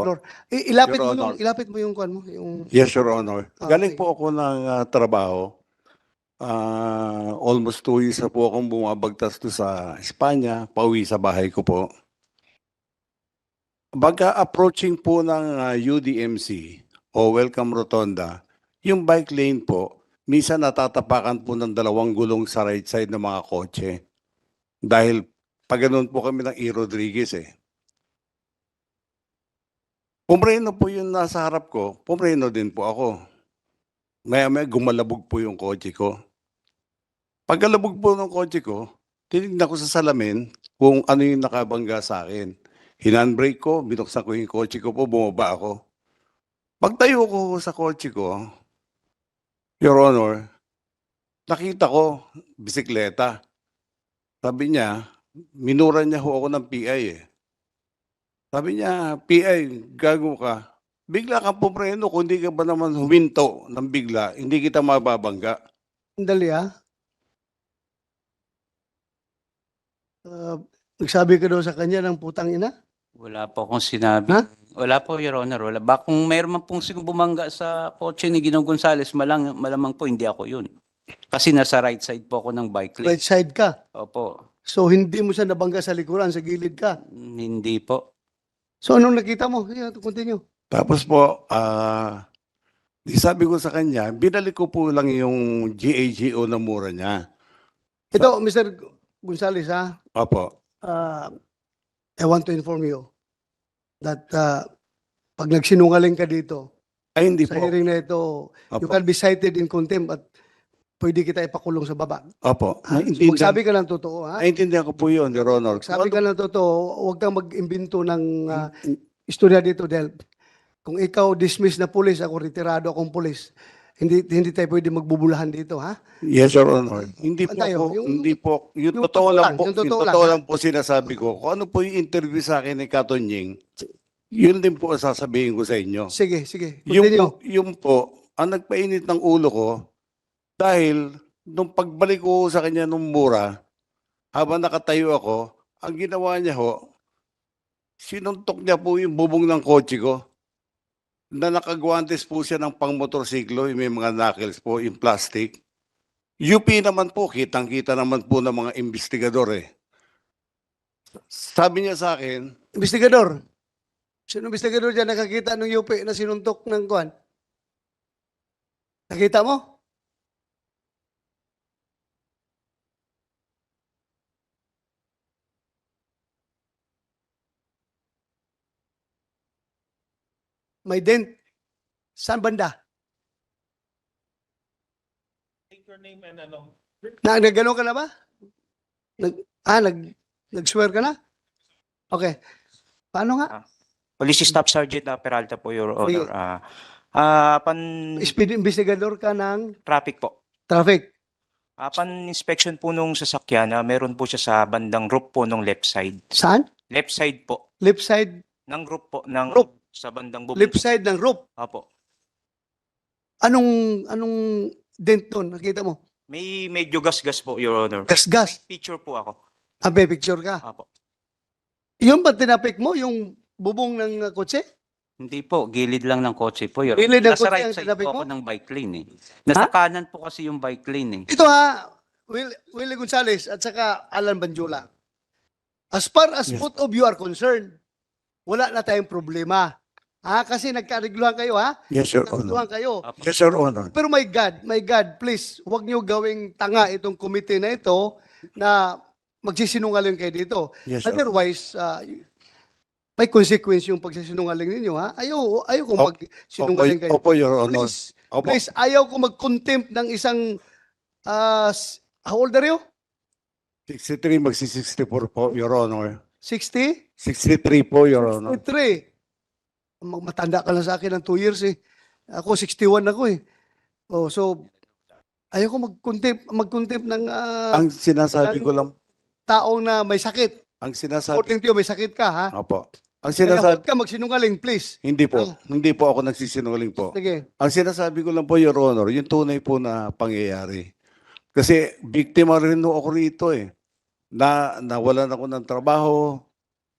po. floor. Ilapit Your mo Honor. ilapit mo yung kwan mo, yung Yes, Your Honor. Ah, Galing okay. po ako ng trabaho. Almost 2 years na po akong bumabagtas to sa Espanya, pauwi sa bahay ko po. Baga approaching po ng UDMC o Welcome Rotonda, yung bike lane po, minsan natatapakan po ng dalawang gulong sa right side ng mga kotse. Dahil pag ganun po kami ng E. Rodriguez eh. Pumreno po yung nasa harap ko, pumreno din po ako. Maya-maya gumalabog po yung kotse ko. Pagkalabog po ng kotse ko, tinignan ko sa salamin kung ano yung nakabangga sa akin. Hinandbrake ko, binuksan ko yung kotse ko po, bumaba ako. Pagtayo ko sa kotse ko, Your Honor, nakita ko, bisikleta. Sabi niya, minura niya ho ako ng PI eh. Sabi niya, PI, gago ka. Bigla kang pupreno, kung hindi ka ba naman huminto ng bigla, hindi kita mababangga. Dali nagsabi ka daw sa kanya ng putang ina? Wala po akong sinabi. Ha? Wala po, Your Honor. Wala. Ba, kung mayroon man pong bumangga sa kotse ni Ginong Gonzales, malamang po hindi ako yun. Kasi nasa right side po ako ng bike lane. Right side ka. Opo. So hindi mo siya nabangga sa likuran, sa gilid ka. Hindi po. So anong nakita mo? Yeah, continue. Tapos po, di sabi ko sa kanya, binalik ko po lang yung GAGO na mura niya. Ito, Mr. Gonzales, Opo. I want to inform you that pag nagsinungaling ka dito, Ay, hindi sa po. hearing na ito, you Opo. can be cited in contempt at pwede kita ipakulong sa baba. Opo. So, magsabi ka ng totoo, ha? Naintindihan ko po yun, Your Honor. Magsabi ka ng totoo, huwag kang mag-imbento ng istorya dito dahil kung ikaw dismiss na pulis, ako retirado akong pulis, hindi tayo pwede magbubulahan dito, ha? Yes, Your Honor. Hindi po Tayo, ako, hindi po, yung yung totoo totoo lang lang, po, yung yung totoo totoo lang, lang po sinasabi ko. Kung ano po yung interview sa akin ni Katonying, yun din po ang sasabihin ko sa inyo. Sige, sige. Yung po, ang nagpainit ng ulo ko, dahil nung pagbalik ko sa kanya nung mura, habang nakatayo ako, ang ginawa niya ho, sinuntok niya po yung bubong ng kotse ko, na nakagwantes po siya ng pang-motorsiklo, yung may mga knuckles po, yung plastic. UP naman po, kitang-kita naman po ng mga investigador eh. Sabi niya sa akin, Investigador. Sino investigador dyan nakakita ng UP na sinuntok ng kuwan? Nakita mo? May dent. Saan banda? Take your name and ano. Nagano ka na ba? Nag-swear ka na? Okay. Paano nga? Police Staff Sergeant Peralta po, Your Sige. Honor. Speed investigador ka ng Traffic po. traffic. Pan inspection po nung sasakyan, meron po siya sa bandang roof po nung left side. Saan? Left side po. Left side. Ng roof po. Ng Roof. Sa bandang bubong. Left side ng roof. Apo. Anong dent doon? Nakita mo? May medyo gas-gas po, Your Honor. Gas-gas. Picture po ako. May picture ka. Apo. Yung ba tinapik mo? Yung bubong ng kotse? Hindi po. Gilid lang ng kotse po. Your Gilid ng Nasa kotse right ang side sinabi po mo? ako ng bike lane eh. Nasa kanan po kasi yung bike lane eh. Ito Willie Gonzales at saka Alan Banjula. As far as Yes. both of you are concerned, wala na tayong problema. Kasi nagkarigluhan kayo, yes, Your Honor. Nagkarigluhan kayo. Apo. Yes, Your Honor. Pero my God, please, huwag niyo gawing tanga itong committee na ito na magsisinungaling kayo dito. Yes, Your Honor. Otherwise, may consequence yung pagsisinungaling ninyo, Ayaw kong magsinungaling kayo. Opo, Your Honor. Please, Opo. please, ayaw ko mag-contempt ng isang, how old are you? 63, magsi-64 po, Your Honor. 60? 63 po, Your Honor. 63. Matanda ka lang sa akin ng 2 years eh. Ako 61 ako eh. So, ayaw ko mag-contempt ng Ang sinasabi ko lang, taong na may sakit. ang sinasabi, According to you, may sakit ka, opo. Ang Kaya sinasabi, huwag ka magsinungaling, please. hindi po ako nagsisinungaling po. Sige. Ang sinasabi ko lang po, Your Honor, yung tunay po na pangyayari. Kasi biktima rin ako rito eh. Nawalan ako ng trabaho,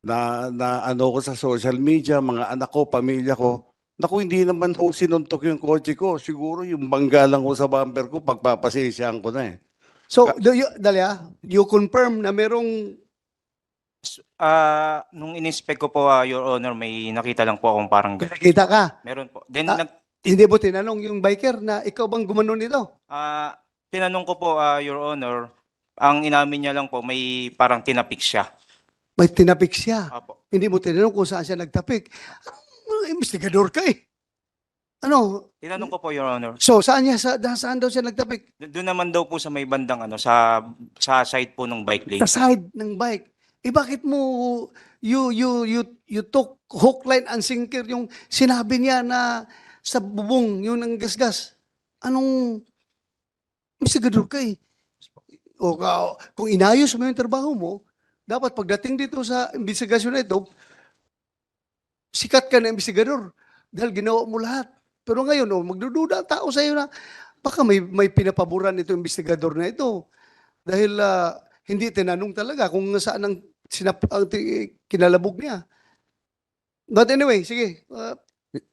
na ano ko sa social media, mga anak ko, pamilya ko. Naku, hindi naman ho sinuntok yung kotse ko. Siguro yung bangga lang ko sa bumper ko, pagpapasensyahan ko na eh. So, you confirm na merong Nung in-inspect ko po, Your Honor, may nakita lang po akong parang nakita ka. meron po. Then Ah. Hindi mo tinanong yung biker na ikaw bang gumano nito? tinanong ko po, Your Honor, ang inamin niya lang po may parang tinapik siya. May tinapik siya. Apo. Hindi mo tinanong kung saan siya nagtapik. Investigador ka eh. Ano? Tinanong ko po, Your Honor. So, saan daw siya nagtapik? Doon naman daw po sa may bandang sa side po ng bike lane. Sa side ng bike. Eh bakit mo you took hook, line, and sinker yung sinabi niya na sa bubong yun ang gasgas? Anong investigador ka eh? Kung inayos mo yung trabaho mo, dapat pagdating dito sa investigasyon na ito, sikat ka na investigador dahil ginawa mo lahat. Pero ngayon, magdududa ang tao sa iyo na baka may pinapabura nito investigador na ito. Dahil hindi tinanong talaga kung saan ang kinalabog niya. But anyway, sige.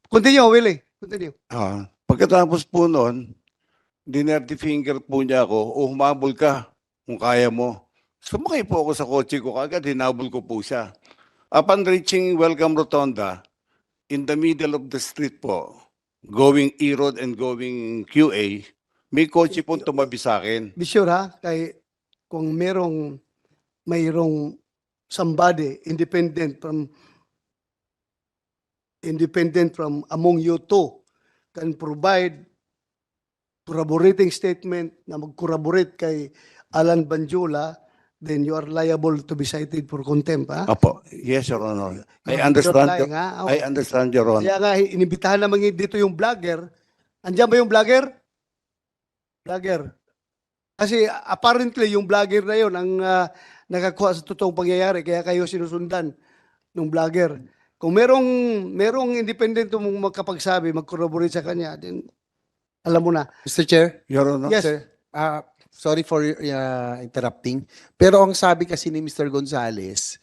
Continue, Willie. Continue. Pagkatapos po noon, dinerty finger po niya ako, humabol ka kung kaya mo. Sumakay po ako sa kotse ko, kagad hinabol ko po siya. Upon reaching Welcome Rotonda, in the middle of the street po, going E-Road and going QA, may kotse po tumabi sa akin. Be sure ha, kung mayroong somebody independent from among you two can provide corroborating statement na mag-corroborate kay Alan Banjola, then you are liable to be cited for contempt, ha? Apo, yes, Your Honor. I You're understand, lying, ha? I understand, Your Honor. Kaya nga, inibitahan naman dito yung vlogger. Andiyan ba yung vlogger? Vlogger. Kasi apparently yung vlogger na yun ang nakakuha sa totoong pangyayari, kaya kayo sinusundan ng vlogger. Kung merong independent mong makapagsabi, mag-corroborate sa kanya, then alam mo na. Mr. Chair, Your Honor. Yes. sir, sorry for interrupting. Pero ang sabi kasi ni Mr. Gonzales,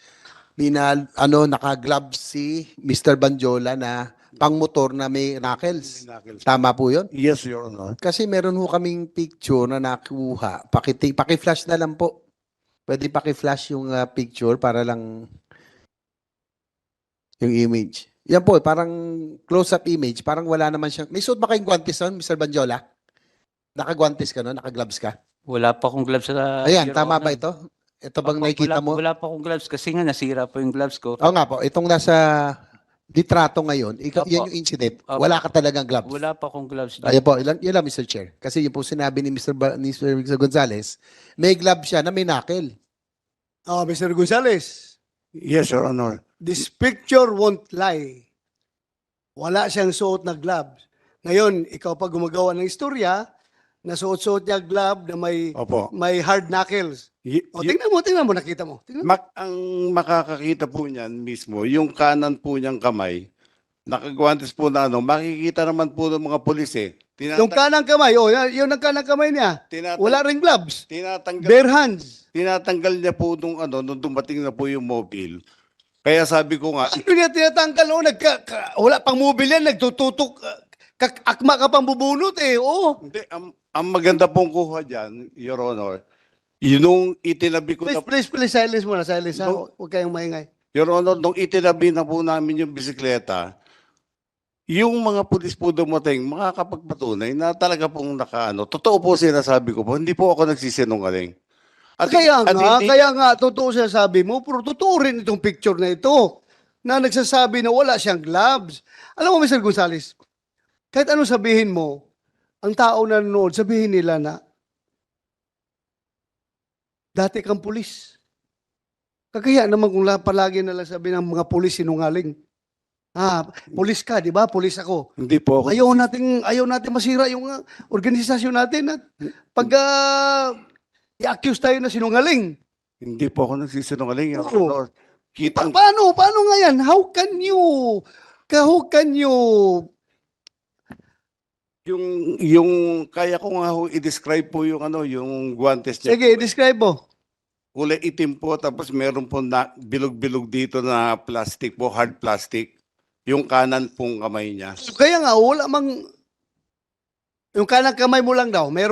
naka-gloves si Mr. Banjola na pang-motor na may knuckles. Tama po yun? Yes, Your Honor. Kasi meron ho kaming picture na nakuha. Paki-flash na lang po. Pwede paki-flash yung picture para lang yung image. Yan po, parang close-up image. Parang wala naman siya. May suot ba kayong guantes nun, Mr. Banjola? Naka-guantes ka nun? Naka-gloves ka? Wala pa akong gloves sa... Ayan, Your tama Honor. ba ito? Ito bang Opo, nakikita mo? Wala pa akong gloves kasi nga nasira po yung gloves ko. Oo nga po, itong nasa litrato ngayon, Opo. yan yung incident. Opo. Wala ka talagang gloves. Wala pa akong gloves. Ayan po, yun lang Mr. Chair. Kasi yun po sinabi ni Mr. Gonzales, may glove siya na may knuckle. Oh, Mr. Gonzales, Yes, Your Honor. this picture won't lie. Wala siyang suot na gloves. Ngayon, ikaw pa gumagawa ng istorya, nasuot-suot niya glove na Opo. may hard knuckles. O, tingnan mo, nakita mo. Tingnan mo. Ang makakakita po niyan mismo, yung kanan po niyang kamay, nakagwantes po na makikita naman po ng mga pulis eh. Yung kanang kamay, yun ang kanang kamay niya. Wala ring gloves. Tinatanggal, Bare hands. tinatanggal niya po nung nung dumating na po yung mobile. Kaya sabi ko nga, Ano niya tinatanggal? Wala pang mobile yan, nagtututok. Akma ka pang bubunot eh. Oo. hindi, ang maganda pong kuha dyan, Your Honor, yung itinabi ko na, Please, silence muna, silence ha. No. Huwag kayong maingay. Your Honor, nung itinabi na po namin yung bisikleta, yung mga pulis po dumating, makakapagpatunay na talaga pong totoo po sinasabi ko po, hindi po ako nagsisinungaling. Kaya hindi- totoo siya sabi mo, pero totoo rin itong picture na ito na nagsasabi na wala siyang gloves. Alam mo, Mr. Gonzales, kahit ano sabihin mo, ang tao na nanonood, sabihin nila na dati kang pulis. Kagaya naman kung palagi nalang sabi ng mga pulis sinungaling. Pulis ka, di ba? Pulis ako. Hindi po ako. Ayaw natin masira yung organisasyon natin at pag i-accuse tayo na sinungaling. Hindi po ako nagsisinungaling. Your Oo. Honor. Kitang, Paano nga yan? How can you yung kaya ko nga ho i-describe po yung yung guantes niya. sige, describe mo. kulay itim po, tapos meron po na bilog-bilog dito na plastic po, hard plastic. Yung kanan pong kamay niya. Kaya nga, wala mang... Yung kanang kamay mo lang daw, may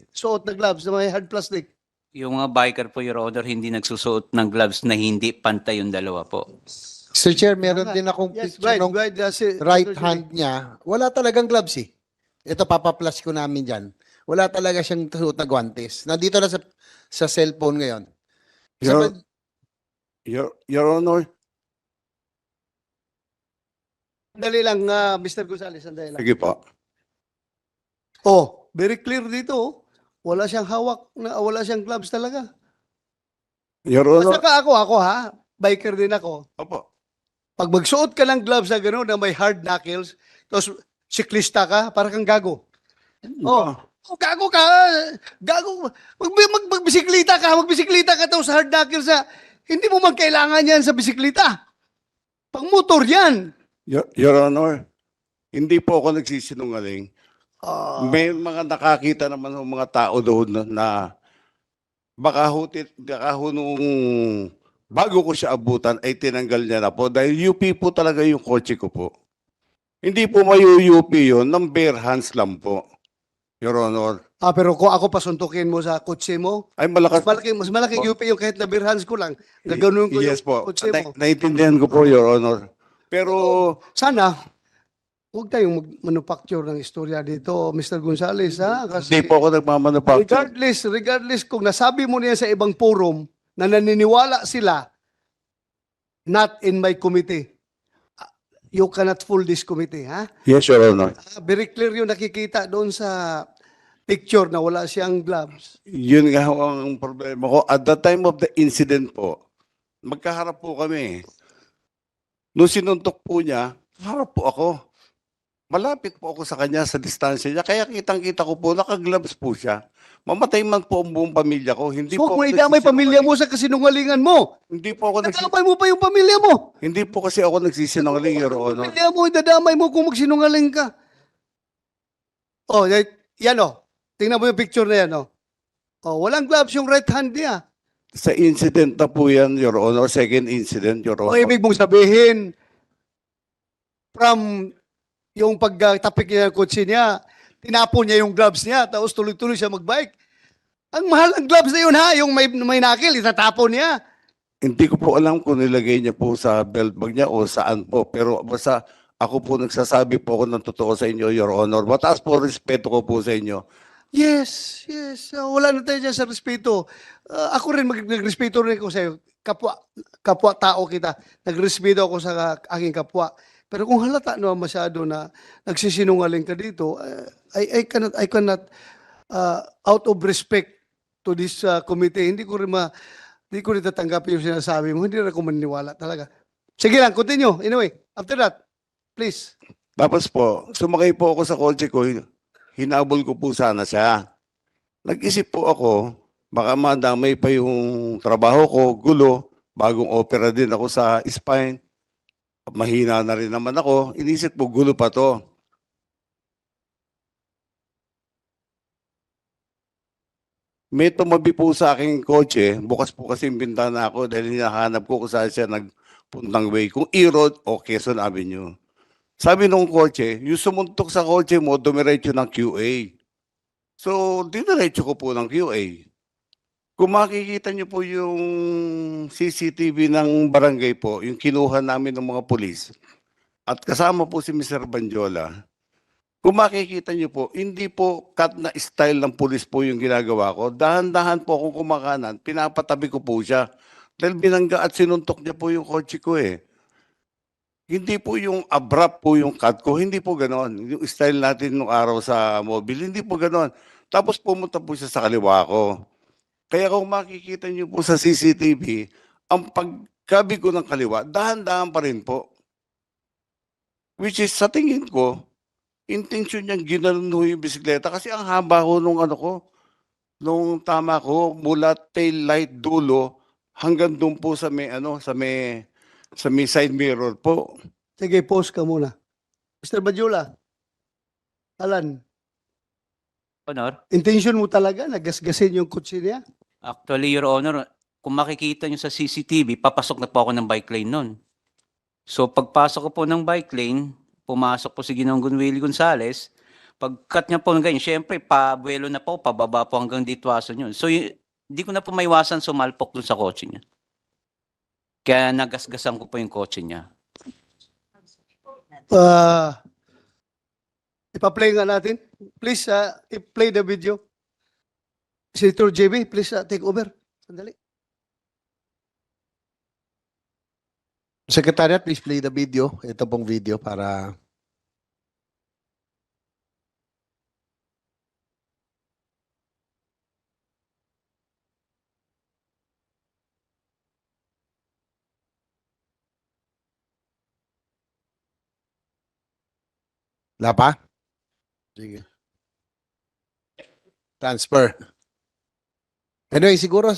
suot na gloves na may hard plastic. Yung mga biker po, Your Honor, hindi nagsusuot ng gloves na hindi pantay yung dalawa po. Sir Chair, meron din akong Yes, picture right, ng right. right hand niya. Wala talagang gloves eh. Ito, papaplas ko namin dyan. Wala talaga siyang suot na guantes. Nandito na sa cellphone ngayon. Your, Sa- Your Honor, Sandali lang, Mr. Gonzales, sandali lang. sige po. Oh, very clear dito. Oh. Wala siyang hawak, wala siyang gloves talaga. Your At Honor, saka ako ha, biker din ako. opo. Pag magsuot ka ng gloves na gano'n na may hard knuckles, tapos siklista ka, para kang gago. Oh, gago ka. Gago. Magbisiklita ka tapos hard knuckles na, hindi mo man kailangan yan sa bisikleta. Pang motor yan. Your Honor, hindi po ako nagsisinungaling. May mga nakakita naman ng mga tao doon na baka ho nung bago ko siya abutan ay tinanggal niya na po dahil UP po talaga yung kotse ko po. Hindi po mayu-UP yun, ng bare hands lang po, Your Honor. Pero kung ako pasuntukin mo sa kotse mo, Ay malakas. mas malaking UP yung kahit na beer hands ko lang. Gaganon ko Yes yung po. kotse mo. Naiintindihan ko po, Your Honor. Pero Sana, huwag tayong manufacture ng istorya dito, Mr. Gonzales, ha? Kasi hindi po ako nagmamanufacture. regardless kung nasabi mo niya sa ibang forum na naniniwala sila, not in my committee. You cannot fool this committee, ha? Yes, Your Honor. Very clear yung nakikita doon sa picture na wala siyang gloves. Yun nga ho ang problema ko. At the time of the incident po, magkaharap po kami. Nung sinuntok po niya, harap po ako. Malapit po ako sa kanya sa distansya niya. Kaya kitang-kita ko po, naka-gloves po siya. Mamatay man po ang buong pamilya ko. Hindi Huwag po mo ako idamay nagsisinungaling. pamilya mo sa kasinungalingan mo. Hindi po ako Nadamay mo pa yung pamilya mo. Hindi po kasi ako nagsisinungaling, Your Honor. Pamilya mo, idadamay mo kung magsinungaling ka. Oh, yan oh. Tingnan mo yung picture na yan oh. Oh, walang gloves yung right hand niya. Sa incident na po yan, Your Honor. Second incident, Your O Honor. ibig mong sabihin, from yung pagtapik niya ng kotse niya, tinapon niya yung gloves niya, tapos tuloy-tuloy siya magbike. Ang mahal ng gloves na yun ha, yung may nakil, itatapon niya. Hindi ko po alam kung nilagay niya po sa belt bag niya o saan po. Pero basta ako po nagsasabi po ako ng totoo sa inyo, Your Honor. Mataas po respeto ko po sa inyo. Yes. Wala na tayo dyan sa respeto. Ako rin, nagrespeto rin ako sa'yo. Kapwa tao kita. Nagrespeto ako sa aking kapwa. Pero kung halata naman masyado na nagsisinungaling ka dito, I cannot out of respect to this committee, hindi ko rin tatanggapin yung sinasabi mo. Hindi rin ako maniniwala talaga. Sige lang, continue. Anyway, after that, please. Tapos po, sumakay po ako sa kotse ko. Hinabol ko po sana siya. Nag-isip po ako, baka madamay pa yung trabaho ko, gulo, bagong opera din ako sa spine. Mahina na rin naman ako. Inisip po, gulo pa to. May tumabi po sa aking kotse, bukas po kasi yung bintana ako dahil hinahanap ko kung saan siya nagpuntang way, kung E-Road o Quezon Avenue. Sabi nung kotse, yung sumuntok sa kotse mo, dumiretso ng QA. So, diniretso ko po ng QA. Kung makikita niyo po yung CCTV ng barangay po, yung kinuha namin ng mga pulis, at kasama po si Mr. Banjola, kung makikita niyo po, hindi po cut na style ng pulis po yung ginagawa ko. Dahan-dahan po akong kumakanan, pinapatabi ko po siya. Dahil binangga at sinuntok niya po yung kotse ko eh. Hindi po yung abrupt po yung cut ko, hindi po ganon. Yung style natin nung araw sa mobile, hindi po ganon. Tapos pumunta po siya sa kaliwa ko. Kaya kung makikita niyo po sa CCTV, ang pagkabi ko ng kaliwa, dahan-dahan pa rin po. Which is, sa tingin ko, intention niyang ginanon ho yung bisikleta kasi ang haba ko nung ano ko, nung tama ko, mula tail light dulo hanggang doon po sa may side mirror po. Sige, pause ka muna. Mr. Bajula, Alan, Honor, intention mo talaga na gasgasin yung kotse niya? Actually, Your Honor, kung makikita nyo sa CCTV, papasok na po ako ng bike lane nun. So pagpasok ko po ng bike lane, pumasok po si Ginoong Willie Gonzales. Pagkat niya po ng ganyan, syempre, pabuelo na po, pababa po hanggang ditwaso yun. So hindi ko na po maiwasan sumalpok dun sa kotse niya. Kaya nagasgasan ko po yung kotse niya. Ipa-play nga natin. Please, i-play the video. Senator JB, please take over. Sandali. Secretariat, please play the video. Ito pong video para... Wala pa? Sige. Transfer. Anyway, siguro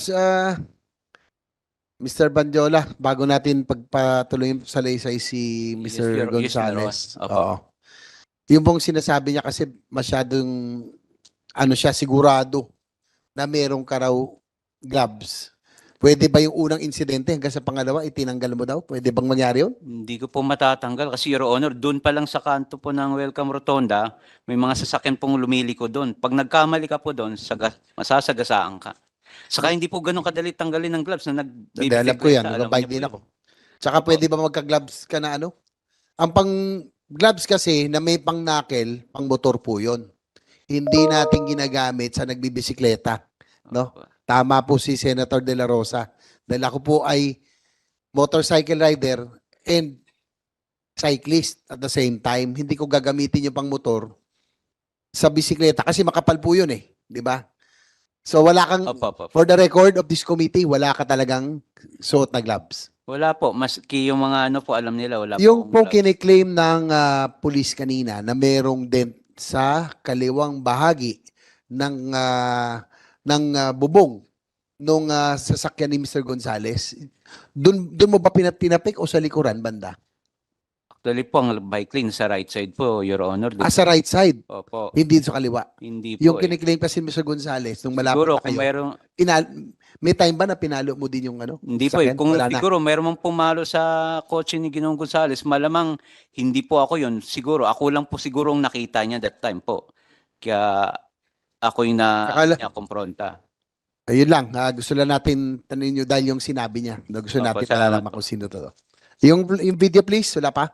Mr. Bandiola, bago natin pagpatuloy sa laysay si Yes, Mr. Your Gonzales. Honor. Opo. Oo. Yung pong sinasabi niya kasi masyadong ano siya, sigurado na merong ka raw gloves. Pwede ba yung unang insidente hanggang sa pangalawa itinanggal mo daw? Pwede bang mangyari yun? Hindi ko po matatanggal kasi Your Honor, doon pa lang sa kanto po ng Welcome Rotonda, may mga sasakyan pong lumiliko doon. Pag nagkamali ka po doon, masasagasaan ka. Saka hindi po ganun kadali tanggalin ng gloves na Dahil alam ko yan, alam nagbabike niyo po din yun. ako. Tsaka pwede ba magka-gloves ka na ano? Ang pang-gloves kasi na may pang-knuckle, pang-motor po yun. Hindi natin ginagamit sa nagbibisikleta. No? Opo. Tama po si Senator De La Rosa. Dahil ako po ay motorcycle rider and cyclist at the same time. Hindi ko gagamitin yung pang-motor sa bisikleta kasi makapal po yun eh. Di ba? So wala kang, Opo, opo. for the record of this committee, wala ka talagang suot na gloves. Wala po, maski yung mga ano po, alam nila, wala Yung po akong gloves. kiniklaim ng police kanina na merong dent sa kaliwang bahagi ng bubong nung sasakyan ni Mr. Gonzales. Doon mo ba tinapik o sa likuran banda? Actually po, ang bike lane sa right side po, Your Honor. Sa right side, Opo, hindi sa kaliwa. hindi Yung po eh. kiniklaim kasi ni Mr. Gonzales nung malapit Siguro na kung kayo, mayroong, may time ba na pinalo mo din yung ano? hindi po eh. sasakyan? Kung Wala na. siguro mayroong mang pumalo sa kotse ni Ginoong Gonzales, malamang hindi po ako yun. Siguro, ako lang po siguro ang nakita niya that time po. Kaya ako yung Akala- niya kumpronta. Ayun lang, gusto lang natin tanungin nyo dahil yung sinabi niya. Gusto Opo, natin salamat malalaman po. kung sino to. Yung video please, wala pa?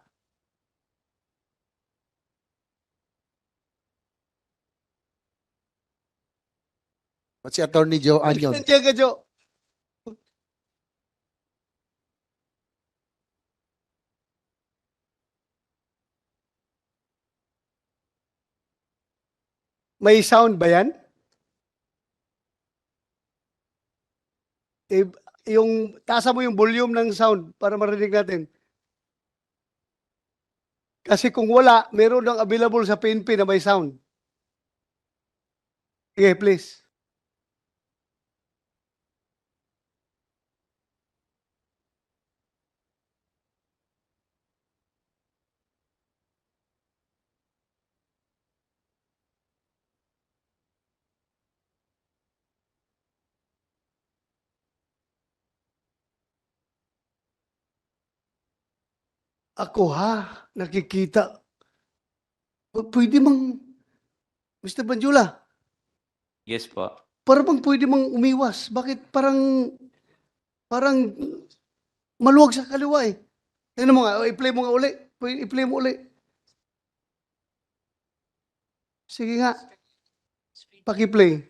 What's si Attorney Joe Anyon? Diyan ka, Jo. May sound ba yan? Eh, taasan mo yung volume ng sound para marinig natin. Kasi kung wala, meron lang available sa PNP na may sound. Sige, please. Ako ha, nakikita. Pwede mang, Mr. Banjula, Yes po. para bang pwede mang umiwas? Bakit parang maluwag sa kaliwa eh. Tingnan mo nga, i-play mo nga uli. I-play mo uli. Sige nga. Paki-play.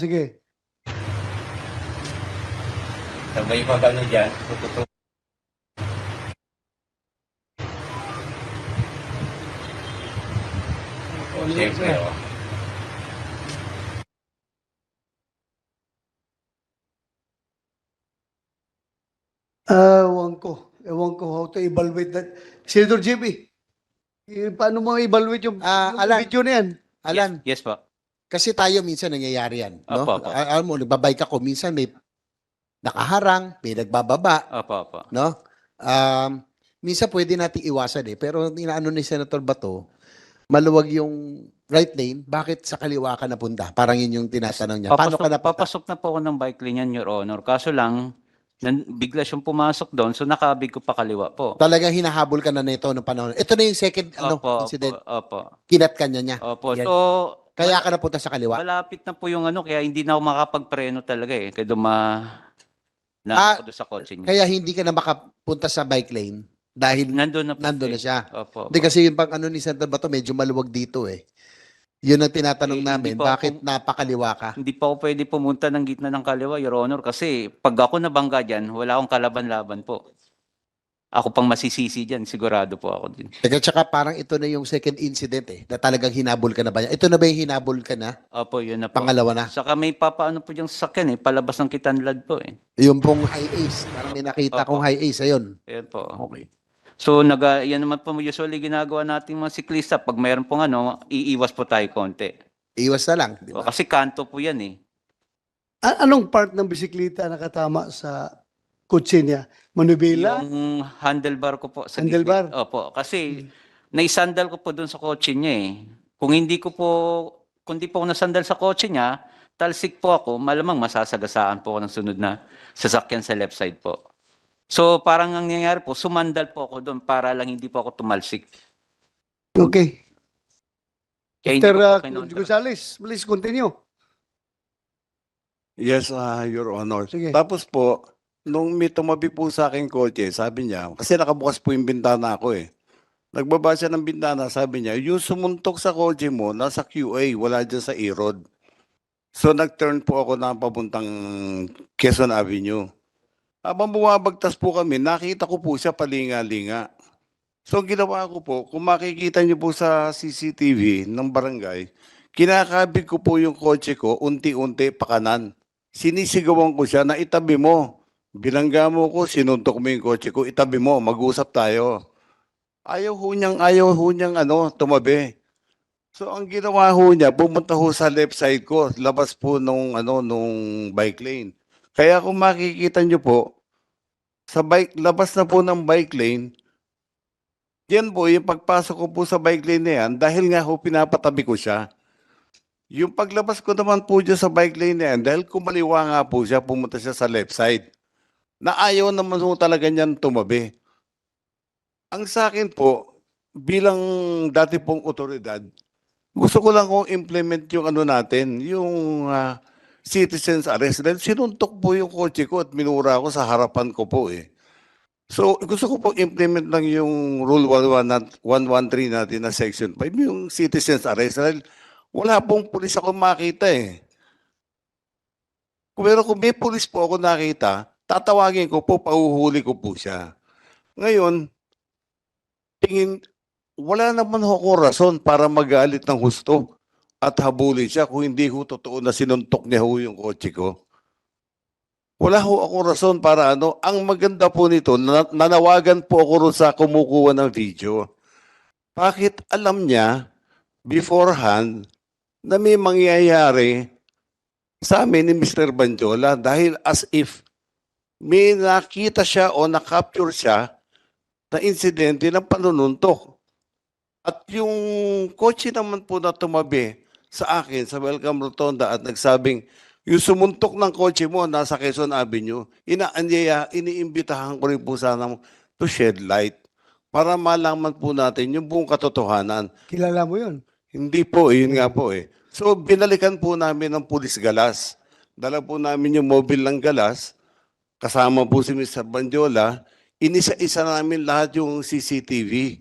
Sige. Sabay pag ano dyan, Siyempre, oh. Ewan ko. Ewan ko how to evaluate that. Senator JB, paano mo evaluate yung Alan. video na yan? Alan, Yes po. kasi tayo minsan nangyayari yan. No? Opo, opo. Alam mo, nagbabike ako, minsan may nakaharang, may nagbababa. Opo, opo. No? Minsan pwede nating iwasan eh. Pero inaano ni Senator Bato, maluwag yung right lane, bakit sa kaliwa ka napunta? Parang yun yung tinatanong niya. Paano ka napunta? Papasok na po ako ng bike lane yan, Your Honor. Kaso lang, bigla siyang pumasok doon, so nakabig ko pa kaliwa po. Talagang hinahabol ka na nito noong panahon. Ito na yung second Opo, incident. opo. Kinat ka niya. Opo. Yan. So, Kaya ka napunta sa kaliwa. malapit na po yung ano, kaya hindi na ako makapagpreno talaga eh. Kaya na Ah, ako doon sa kotse niya. Kaya hindi ka na makapunta sa bike lane dahil Nandun na po. nandun na siya. Opo. Hindi kasi yung pag ano ni Senator Bato, medyo maluwag dito eh. Yun ang tinatanong Eh, namin, hindi pa bakit ako- napakaliwa ka? Hindi pa ako pwede pumunta ng gitna ng kaliwa, Your Honor, kasi pag ako nabangga dyan, wala akong kalaban-laban po. Ako pang masisisi dyan, sigurado po ako din. Teka, tsaka parang ito na yung second incident eh, na talagang hinabol ka na ba niya? Ito na ba yung hinabol ka na? Opo, yun na po. Pangalawa na? Saka may papaano po yung sasakyan eh, palabas ng Kitanlad po eh. Yung pong high ace. Parang may nakita Opo. kong high ace. Ayun. Ayan po. Okay. So, yan naman po usually ginagawa nating mga siklista. Pag mayroon pong ano, iiwas po tayo konti. Iwas na lang. Di ba? Kasi kanto po yan eh. Anong part ng bisikleta nakatama sa kotse niya? Manubela? Yung handlebar ko po. Sa Handlebar? gitna. Opo. Kasi naisandal ko po doon sa kotse niya eh. Kung di po ako nasandal sa kotse niya, talsik po ako, malamang masasagasaan po ako ng sunod na sasakyan sa left side po. So parang ang nangyayari po, sumandal po ako doon para lang hindi po ako tumalsik. Okay. Kaya hindi Mr. ko po kinontra. Gonzales, please continue. Yes, Your Honor. Sige. Tapos po, nung may tumabi po sa akin kotse, sabi niya, kasi nakabukas po yung bintana ko eh. Nagbaba siya ng bintana, sabi niya, yung sumuntok sa kotse mo, nasa QA, wala dyan sa E-Road. So nag-turn po ako na papuntang Quezon Avenue. Habang bumabagtas po kami, nakita ko po siya palinga-linga. So ang ginawa ko po, kung makikita niyo po sa CCTV ng barangay, kinakabig ko po yung kotse ko, unti-unti pakanan. Sinisigawan ko siya na itabi mo. Bilangga mo ko, sinuntok mo yung kotse ko, itabi mo, mag-usap tayo. Ayaw ho niyang tumabi. So ang ginawa ho niya, pumunta ho sa left side ko, labas po nung bike lane. Kaya kung makikita niyo po, labas na po ng bike lane, yan po, yung pagpasok ko po sa bike lane na yan, dahil nga ho pinapatabi ko siya. Yung paglabas ko naman po dyan sa bike lane na yan, dahil kumaliwa nga po siya, pumunta siya sa left side. Na ayaw naman ho talaga niyan tumabi. Ang sa akin po, bilang dati pong otoridad, gusto ko lang kong implement yung natin, yung citizen's arrest. Dahil sinuntok po yung kotse ko at minura ko sa harapan ko po eh. So, gusto ko po implement lang yung Rule 113 natin na Section 5, yung citizen's arrest. Dahil wala pong pulis ako makita eh. Pero kung may pulis po ako nakita, tatawagin ko po, pahuhuli ko po siya. Ngayon, wala naman ho akong rason para magalit ng husto at habulin siya kung hindi ho totoo na sinuntok niya ho yung kotse ko. Wala ho akong rason para Ang maganda po nito, nanawagan po ako ron sa kumukuha ng video. Bakit alam niya beforehand na may mangyayari sa amin ni Mr. Banjola dahil as if may nakita siya o na-capture siya na insidente ng panununtok. At yung kotse naman po na tumabi sa akin sa Welcome Rotonda at nagsabing, yung sumuntok ng kotse mo nasa Quezon Avenue, iniimbitahan ko rin po sana to shed light para malaman po natin yung buong katotohanan. Kilala mo yun? Hindi po, yun nga po eh. So, binalikan po namin ng pulis galas. Dala po namin yung mobile ng galas, kasama po si Mr. Banjola, inisa-isa namin lahat yung CCTV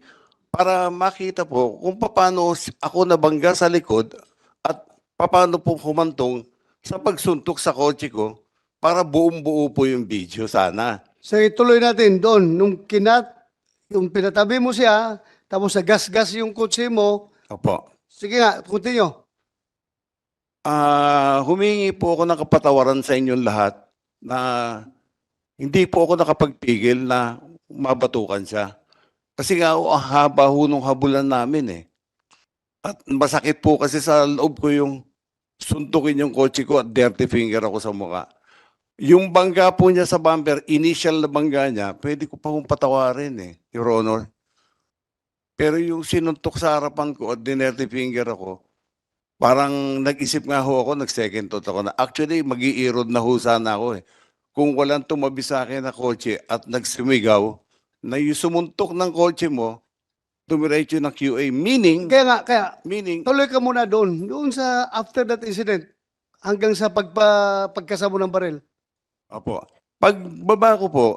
para makita po kung paano ako nabangga sa likod at paano po humantong sa pagsuntok sa kotse ko para buong-buo po yung video sana. So ituloy natin doon. Yung pinatabi mo siya, tapos nagas-gas yung kotse mo. Opo. Sige nga, continue. Humingi po ako ng kapatawaran sa inyong lahat na hindi po ako nakapagpigil na mabatukan siya. Kasi nga ang haba ho nung habulan namin eh. At masakit po kasi sa loob ko yung suntukin yung kotse ko at dirty finger ako sa mukha. Yung bangga po niya sa bumper, initial na bangga niya, pwede ko pa hong patawarin eh, Your Honor. Pero yung sinuntok sa harapan ko at dinerte finger ako, parang nag-isip nga ho ako, nag-second thought ako na actually mag-i-erode na ho sana ako eh. Kung walang tumabi sa akin na kotse at nagsumigaw na yung sumuntok ng kotse mo, dumiretso ng QA. Meaning, Kaya tuloy ka muna doon sa after that incident hanggang sa pagkasamo ng baril. Opo. Pagbaba ko po,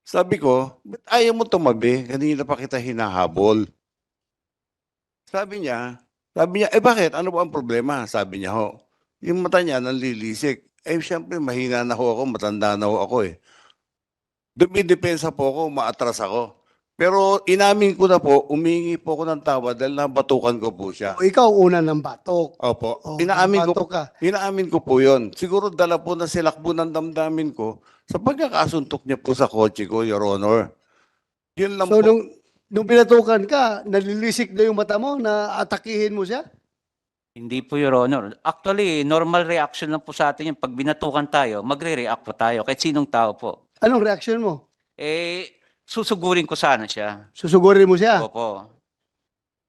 sabi ko, ba't ayaw mo tumabi? Kanina pa kita hinahabol. Sabi niya, eh bakit? Ano ba ang problema? Sabi niya ho. Yung mata niya nanlilisik. Eh siyempre, mahina na ho ako, matanda na ho ako eh. Dumidepensa po ako, maatras ako. Pero inamin ko na po, umingi po ako ng tawad dahil nabatukan ko po siya. O, ikaw una ng batok. Opo. O, Inaamin ko batok ka. Inaamin ko po yun. Siguro dala po na silakbo ng damdamin ko sa pagkakasuntok niya po sa kotse ko, Your Honor. Yun lang So po. nung pinatukan ka, nalilisik na yung mata mo na atakihin mo siya? Hindi po, Your Honor. Actually, normal reaction lang po sa atin yung pag binatukan tayo, magre-react po tayo, kahit sinong tao po. Anong reaction mo? Susugurin ko sana siya. Susugurin mo siya? Opo.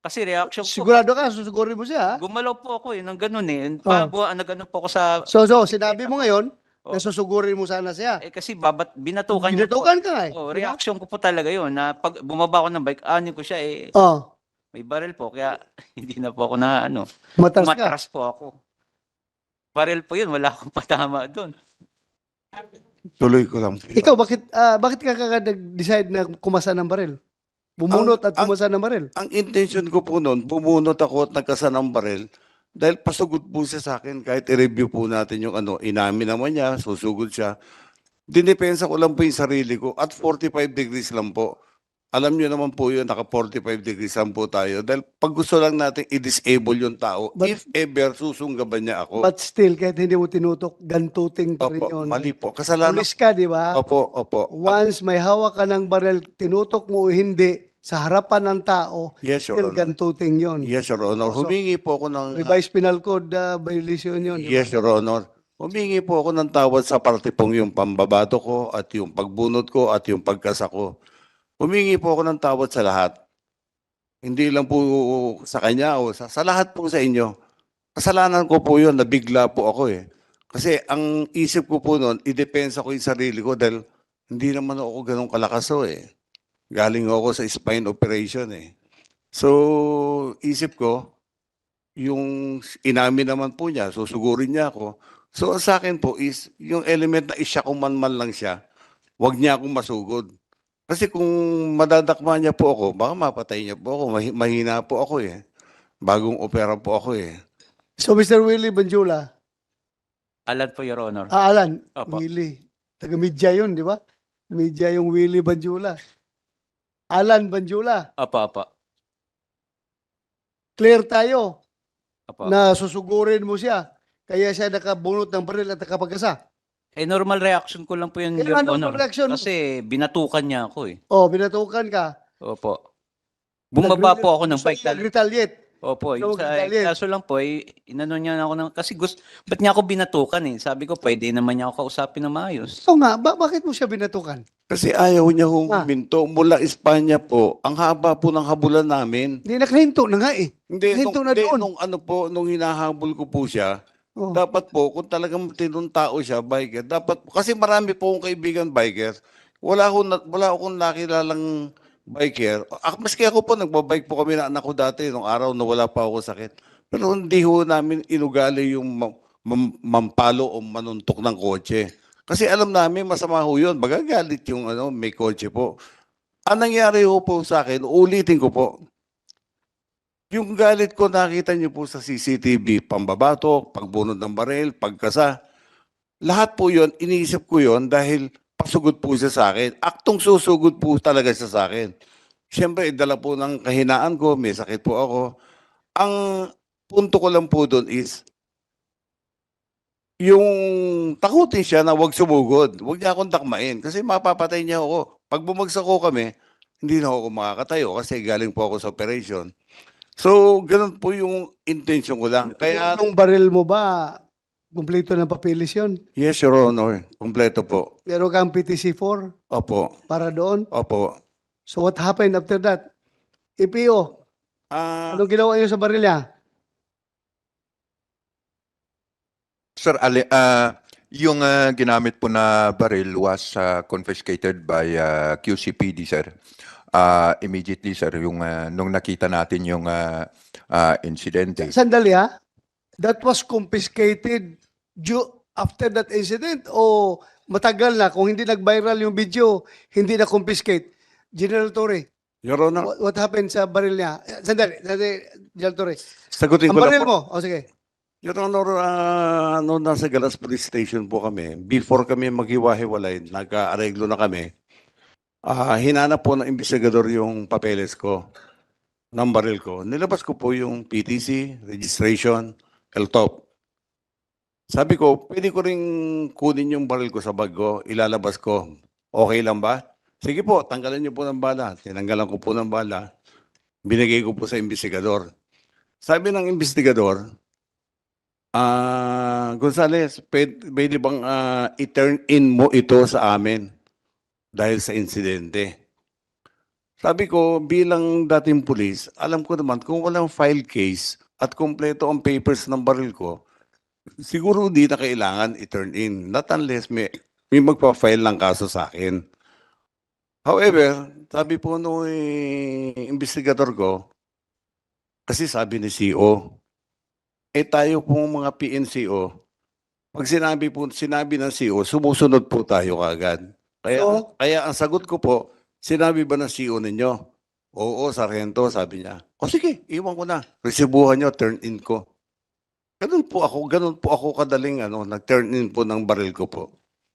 Kasi reaction ko, Sigurado ka, susugurin mo siya? Ha? gumalaw po ako ng ganun eh. Oh. Nag-ano po ako sa, So, sinabi mo ngayon Oh. na susugurin mo sana siya. kasi binatukan niya po. Binatukan ka nga eh. Oh, reaction ko po talaga yun na pag bumaba ako ng bike, anin ko siya Oh, may baril po kaya hindi na po ako na matras ka. umatras po ako. Baril po yun, wala akong patama doon. Tuloy ko lang. Ikaw, bakit ka nag-decide na kumasa ng baril? Bumunot at kumasa ng baril? Ang intention ko po noon, bumunot ako at nagkasa ng baril dahil pasugod po siya sa akin kahit i-review po natin yung inamin naman niya, susugod siya. Dinepensa ko lang po yung sarili ko at 45 degrees lang po. Alam niyo naman po yun, naka 45 degrees lang po tayo. Dahil pag gusto lang natin i-disable yung tao, But- if ever susunggaban niya ako. But still, kahit hindi mo tinutok, gantuting pa rin Opo, yun. mali po. Kasalanan. Pulis ka, di ba? Opo, opo. Once may hawak ka ng baril, tinutok mo o hindi, sa harapan ng tao, Yes, Your still Honor. gantuting yun. Yes, Your Honor. So, Humingi po ako ng... Revised Penal Code violation yun. di ba? Yes, Your Honor. Humingi po ako ng tawad sa parte pong yung pambabato ko at yung pagbunot ko at yung pagkasa ko. Humingi po ako ng tawad sa lahat. Hindi lang po sa kanya o sa lahat po sa inyo. Kasalanan ko po yun, nabigla po ako eh. Kasi ang isip ko po noon, idepensa ko yung sarili ko dahil hindi naman ako ganun kalakas eh. Galing ako sa spine operation eh. So, isip ko, yung inamin naman po niya, susugurin niya ako. So, sa akin po is, yung element na isya kumanman lang siya, wag niya akong masugod. Kasi kung madadakma niya po ako, baka mapatay niya po ako. Mahina po ako eh. Bagong opera po ako eh. So, Mr. Willie Banjula, Alan po, Your Honor. Alan, Opo. Willie, taga-media yun, di ba? Media yung Willie Banjula. Alan Banjula, Apa. clear tayo Apa. na susugurin mo siya. Kaya siya nakabunot ng baril at nakapagkasa. Normal reaction ko lang po yun, Eh, Your ano Honor. reaction mo? Kasi binatukan niya ako eh. Oh, binatukan ka. Opo. Bumaba po ako ng bike. Retaliate. Opo, Ikaw yung sa galit. kaso lang po, inano niya ako ng, kasi ba't niya ako binatukan eh? Sabi ko, pwede naman niya ako kausapin na maayos. So nga, bakit mo siya binatukan? Kasi ayaw niya huminto. Ah. Mula Espanya po, ang haba po ng habulan namin. Hindi, nakahinto na nga eh. Hindi, Hinto na doon. nung hinahabol ko po siya, Oh. dapat po, kung talagang tinong tao siya, biker, dapat po, kasi marami po akong kaibigan biker, wala akong nakilalang biker. Maski ako po, nagbabike po kami na anak ko dati, nung araw na wala pa ako sakit. Pero hindi ho namin inugali yung mampalo o manuntok ng kotse. Kasi alam namin, masama ho yun. Magagalit yung may kotse po. Ang nangyari ho po sa akin, ulitin ko po, yung galit ko nakita niyo po sa CCTV, pambabatok, pagbunod ng baril, pagkasa. Lahat po yon, iniisip ko yon dahil pasugod po siya sa akin. Aktong susugod po talaga siya sa akin. Siyempre, dala po ng kahinaan ko, may sakit po ako. Ang punto ko lang po doon is, yung takutin siya na wag sumugod. Wag niya akong takmain kasi mapapatay niya ako. Pag bumagsak ko kami, hindi na ako makakatayo kasi galing po ako sa operation. So, ganun po yung intention ko lang. Kaya, Yung baril mo ba, kumpleto ng papilis yun? yes, Your Honor. Kompleto po. Pero kang PTC-4 Opo. para doon. Opo. So what happened after that? EPO, anong ginawa niyo sa baril niya? Sir, yung ginamit po na baril was confiscated by QCPD, sir. Immediately, sir, yung nung nakita natin yung insidente. Sandali ha? That was confiscated after that incident o matagal na? Kung hindi nag-viral yung video, hindi na confiscate. General Torre, Your Honor, what happened sa baril niya? Sandali, General Torre. sagutin Ang ko lang baril po. mo, o sige. Your Honor, noon nasa Galas Police Station po kami, before kami maghiwa-hiwalay, nagka-areglo na kami, hinanap po ng investigador yung papeles ko, ng baril ko. Nilabas ko po yung PTC, registration, LTOP. Sabi ko, pwede ko ring kunin yung baril ko sa bag ko, ilalabas ko. Okay lang ba? Sige po, tanggalan niyo po ng bala. Tinanggalan ko po ng bala. Binigay ko po sa investigador. Sabi ng investigador, Gonzales, pwede bang i-turn in mo ito sa amin dahil sa insidente? Sabi ko, bilang dating pulis, alam ko naman kung walang file case at kompleto ang papers ng baril ko, siguro hindi na kailangan i-turn in. Not unless may magpa-file ng kaso sa akin. However, sabi po nung investigador ko, kasi sabi ni CO, tayo pong mga PNCO, pag sinabi ng CO, sumusunod po tayo kaagad. Kaya ang sagot ko po, sinabi ba ng CO ninyo? Oo, Sargento, sabi niya. O sige, iwan ko na. Resibuhan niyo, turn in ko. Ganun po ako kadaling nag-turn in po ng baril ko po.